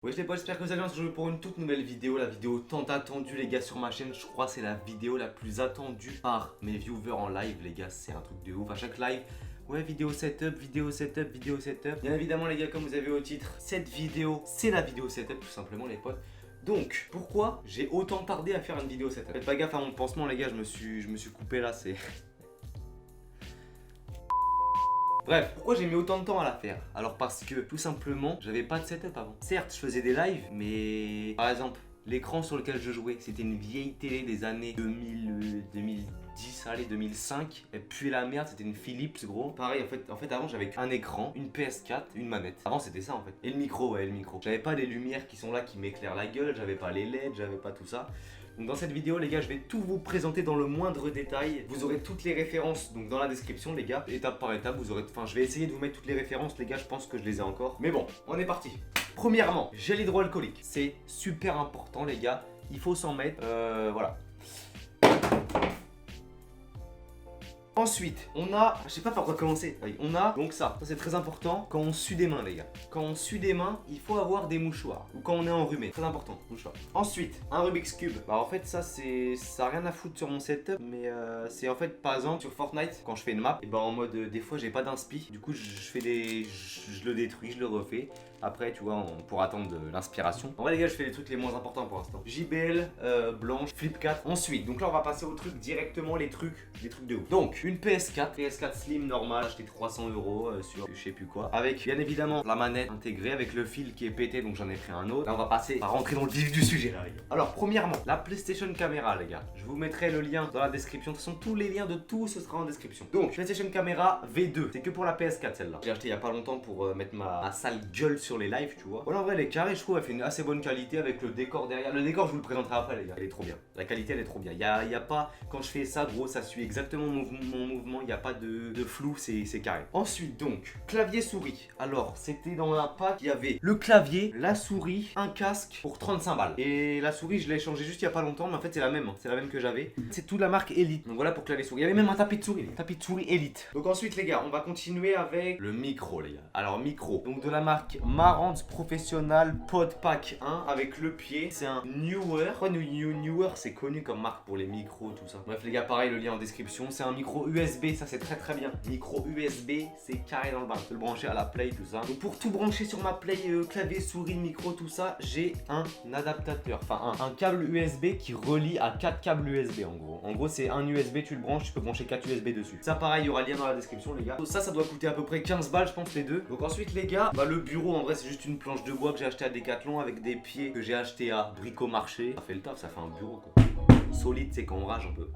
Ouais les potes, j'espère que vous allez bien, on se retrouve pour une toute nouvelle vidéo, la vidéo tant attendue les gars sur ma chaîne. Je crois que c'est la vidéo la plus attendue par mes viewers en live les gars, c'est un truc de ouf à chaque live. Ouais, vidéo setup, vidéo setup, vidéo setup. Bien évidemment les gars, comme vous avez au titre, cette vidéo c'est la vidéo setup tout simplement les potes. Donc pourquoi j'ai autant tardé à faire une vidéo setup? Faites pas gaffe à mon pansement les gars, je me suis coupé là, c'est... Bref, pourquoi j'ai mis autant de temps à la faire? Alors parce que tout simplement, j'avais pas de setup avant. Certes, je faisais des lives, mais par exemple, l'écran sur lequel je jouais, c'était une vieille télé des années 2010, allez 2005. Elle puait la merde, c'était une Philips gros. Pareil, en fait avant j'avais un écran, une PS4, une manette. Avant c'était ça en fait. Et le micro, ouais, le micro. J'avais pas les lumières qui sont là qui m'éclairent la gueule, j'avais pas les LED, j'avais pas tout ça. Donc dans cette vidéo les gars, je vais tout vous présenter dans le moindre détail. Vous aurez toutes les références donc dans la description les gars, étape par étape. Vous aurez, enfin je vais essayer de vous mettre toutes les références les gars, je pense que je les ai encore. Mais bon, on est parti. Premièrement, gel hydroalcoolique. C'est super important les gars, il faut s'en mettre. Voilà. Ensuite, on a, je sais pas par quoi commencer, on a donc ça c'est très important quand on sue des mains les gars. Quand on sue des mains, il faut avoir des mouchoirs. Ou quand on est enrhumé, très important, mouchoir. Ensuite, un Rubik's Cube. Bah en fait ça a rien à foutre sur mon setup, mais c'est en fait par exemple sur Fortnite, quand je fais une map, et bah en mode des fois j'ai pas d'inspi, du coup je le détruis, je le refais. Après tu vois, on pourra attendre de l'inspiration. En vrai les gars, je fais les trucs les moins importants pour l'instant. JBL, blanche, Flip 4. Ensuite, donc là on va passer au truc directement, les trucs de ouf. Donc une PS4 Slim normale, acheté 300 € sur je sais plus quoi. Avec bien évidemment la manette intégrée avec le fil qui est pété, donc j'en ai pris un autre. Là on va rentrer dans le vif du sujet là les gars. Alors premièrement, la PlayStation Camera les gars. Je vous mettrai le lien dans la description. De toute façon tous les liens de tout ce sera en description. Donc PlayStation Camera V2, c'est que pour la PS4 celle-là. J'ai acheté il y a pas longtemps pour mettre ma sale gueule sur les lives, tu vois. Voilà, en vrai elle est carrée, je trouve, elle fait une assez bonne qualité avec le décor derrière. Le décor je vous le présenterai après les gars. Elle est trop bien. La qualité elle est trop bien. Y a pas, quand je fais ça gros, ça suit exactement mon mouvement, il n'y a pas de flou, c'est carré. Ensuite donc, clavier souris. Alors c'était dans un pack, il y avait le clavier, la souris, un casque pour 35 balles. Et la souris je l'ai changé juste il y a pas longtemps, mais en fait c'est la même, hein. C'est la même que j'avais. C'est toute la marque Elite. Donc voilà pour clavier souris. Il y avait même un tapis de souris, tapis de souris Elite. Donc ensuite les gars, on va continuer avec le micro les gars. Alors micro, donc de la marque Marantz Professional Pod Pack 1 avec le pied. C'est un Newer. Newer c'est connu comme marque pour les micros, tout ça. Bref les gars, pareil, le lien en description. C'est un micro USB, ça c'est très bien. Micro USB, c'est carré dans le bas. Je peux le brancher à la Play, tout ça. Donc pour tout brancher sur ma Play, clavier, souris, micro, tout ça, j'ai un adaptateur. Enfin un câble USB qui relie à 4 câbles USB en gros. En gros c'est un USB, tu le branches, tu peux brancher 4 USB dessus. Ça pareil, il y aura le lien dans la description les gars. Ça doit coûter à peu près 15 balles je pense les deux. Donc ensuite les gars, bah le bureau en vrai c'est juste une planche de bois que j'ai acheté à Decathlon avec des pieds que j'ai acheté à Bricomarché. Ça fait le taf, ça fait un bureau quoi. Solide, c'est quand on rage un peu.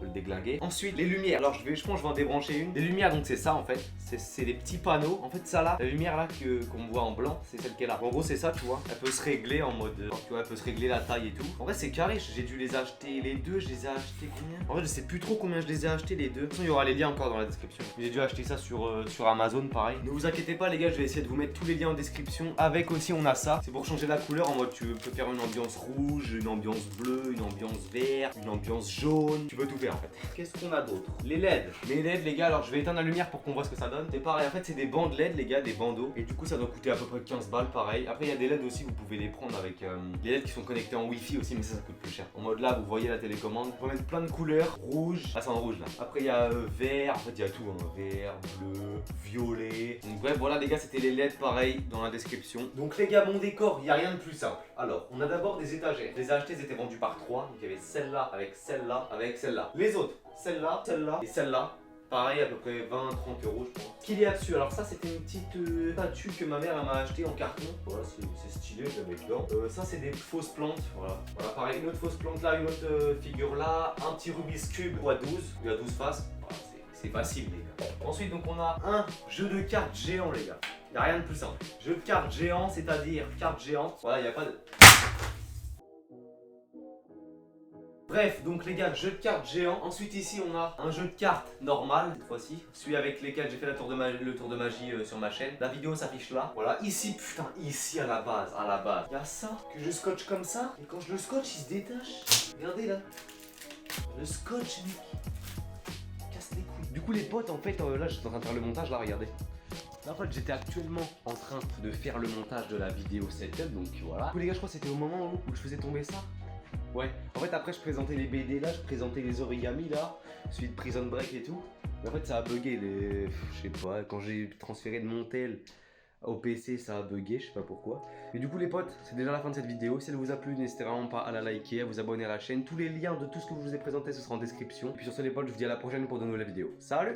Le déglinguer. Ensuite les lumières, alors je pense que je vais en débrancher une. Les lumières donc c'est ça en fait, c'est des petits panneaux. En fait ça là, la lumière là qu'on voit en blanc, c'est celle qu'elle a. En gros c'est ça tu vois, elle peut se régler en mode, tu vois, elle peut se régler la taille et tout. En vrai c'est carré, j'ai dû les acheter les deux, je les ai achetés combien? En vrai je sais plus trop combien je les ai achetés les deux. De toute façon il y aura les liens encore dans la description. J'ai dû acheter ça sur Amazon pareil. Ne vous inquiétez pas les gars, je vais essayer de vous mettre tous les liens en description. Avec aussi on a ça, c'est pour changer la couleur en mode tu peux faire une ambiance rouge, une ambiance bleue, une ambiance verte, une ambiance jaune. Tu peux tout faire en fait. Qu'est-ce qu'on a d'autre? Les LED. Les LED les gars, alors je vais éteindre la lumière pour qu'on voit ce que ça donne. C'est pareil, en fait c'est des bandes LED les gars, des bandeaux. Et du coup ça doit coûter à peu près 15 balles pareil. Après il y a des LED aussi, vous pouvez les prendre avec les LED qui sont connectés en Wi-Fi aussi, mais ça coûte plus cher. En mode là vous voyez la télécommande. On peut mettre plein de couleurs. Rouge, ah c'est en rouge là. Après il y a vert, en fait il y a tout, hein. Vert, bleu, violet. Donc bref voilà les gars, c'était les LED pareil dans la description. Donc les gars, mon décor, il n'y a rien de plus simple. Alors on a d'abord des étagères. Les achetés, elles étaient vendues par 3. Donc il y avait celle-là avec celle-là avec celle-là. Les autres, celle-là, celle-là et celle-là. Pareil, à peu près 20-30 € je pense. Qu'il y a dessus, alors ça c'était une petite statue que ma mère m'a acheté en carton. Voilà, c'est stylé, je la mets dedans. Ça c'est des fausses plantes, voilà. Voilà, pareil, une autre fausse plante là, une autre figure là. Un petit Rubik's Cube à 12, il y a 12 faces. Voilà, c'est facile les gars. Ensuite donc on a un jeu de cartes géant les gars. Il n'y a rien de plus simple. Jeu de cartes géant, c'est-à-dire carte géante. Voilà, il n'y a pas de... Bref, donc les gars, jeu de cartes géant. Ensuite ici on a un jeu de cartes normal, cette fois-ci. Celui avec lesquels j'ai fait le tour de magie sur ma chaîne. La vidéo s'affiche là. Voilà, ici, putain, ici à la base, il y a ça que je scotche comme ça. Et quand je le scotche, il se détache. Regardez là. Le scotch, mec. Casse les couilles. Du coup les potes, en fait, là je suis en train de faire le montage, là, regardez. Là, en fait, j'étais actuellement en train de faire le montage de la vidéo setup, donc voilà. Du coup, les gars, je crois que c'était au moment où je faisais tomber ça. Ouais, en fait, après, je présentais les BD là, je présentais les origamis là, celui de Prison Break et tout. Mais en fait, ça a bugué. Je sais pas, quand j'ai transféré de mon tel au PC, ça a bugué, je sais pas pourquoi. Mais du coup, les potes, c'est déjà la fin de cette vidéo. Si elle vous a plu, n'hésitez vraiment pas à la liker, à vous abonner à la chaîne. Tous les liens de tout ce que je vous ai présenté, ce sera en description. Et puis sur ce, les potes, je vous dis à la prochaine pour de nouvelles vidéos. Salut!